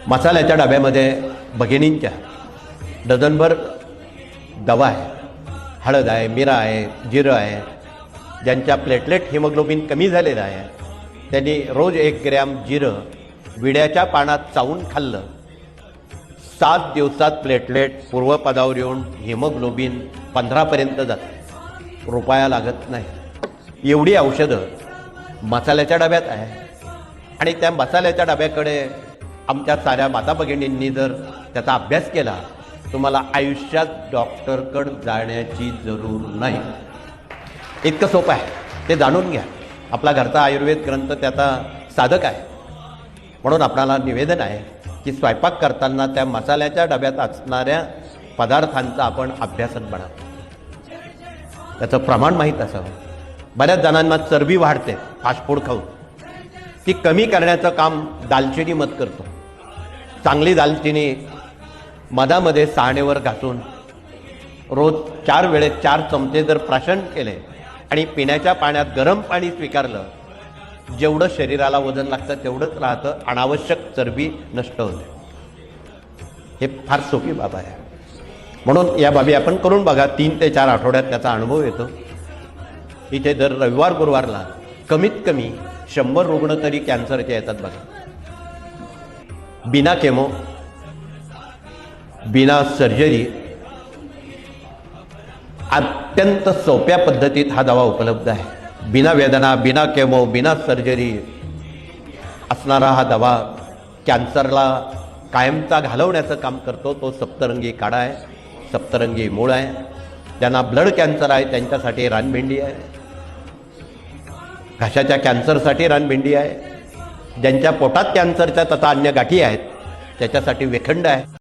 मसाल्याच्या डब्यामध्ये भगिनींच्या डझनभर दवा आहे, हळद आहे, मिरा आहे, जिरं आहे. ज्यांच्या प्लेटलेट हिमोग्लोबिन कमी झालेलं आहे त्यांनी रोज 1 ग्रॅम जिरं विड्याच्या पानात चावून खाल्लं. 7 दिवसात प्लेटलेट पूर्वपदावर येऊन हिमोग्लोबिन 15पर्यंत जातं, रुपया लागत नाही. एवढी औषधं मसाल्याच्या डब्यात आहे. आणि त्या मसाल्याच्या डब्याकडे आमच्या साऱ्या माता भगिनींनी जर त्याचा अभ्यास केला, तुम्हाला आयुष्यात डॉक्टरकडे जाण्याची जरूर नाही. इतकं सोपं आहे, ते जाणून घ्या. आपला घरचा आयुर्वेद ग्रंथ त्याचा साधक आहे. म्हणून आपल्याला निवेदन आहे की स्वयंपाक करताना त्या मसाल्याच्या डब्यात असणाऱ्या पदार्थांचा आपण अभ्यासच बना, त्याचं प्रमाण माहीत असावं. बऱ्याच जणांना चरबी वाढते फास्ट फूड खाऊन, ती कमी करण्याचं काम दालचिनी मध करतो. चांगली दालचिनी मधामध्ये साणेवर घासून रोज 4 वेळेस 4 चमचे जर प्राशन केले आणि पिण्याच्या पाण्यात गरम पाणी स्वीकारलं, जेवढं शरीराला वजन लागतं तेवढंच राहतं, अनावश्यक चरबी नष्ट होते. हे फार सोपी बाब आहे. म्हणून या बाबी आपण करून बघा. 3 ते 4 आठवड्यात त्याचा अनुभव येतो. इथे दर रविवार गुरुवारला कमीत कमी 100 रुग्ण तरी कॅन्सरचे येतात बघा. बिना केमो, बिना सर्जरी, अत्यंत सोप्या पद्धतीत हा दवा उपलब्ध आहे. बिना वेदना, बिना केमो, बिना सर्जरी असणारा हा दवा कॅन्सरला कायमचा घालवण्याचं काम करतो. तो सप्तरंगी काढा आहे, सप्तरंगी मूळ आहे. ज्यांना ब्लड कॅन्सर आहे त्यांच्यासाठी रानभेंडी आहे, घशाच्या कॅन्सरसाठी रानभेंडी आहे, ज्यांच्या पोटात कॅन्सरच्या तथा अन्य गाठी आहेत त्याच्यासाठी वेखंड आहे.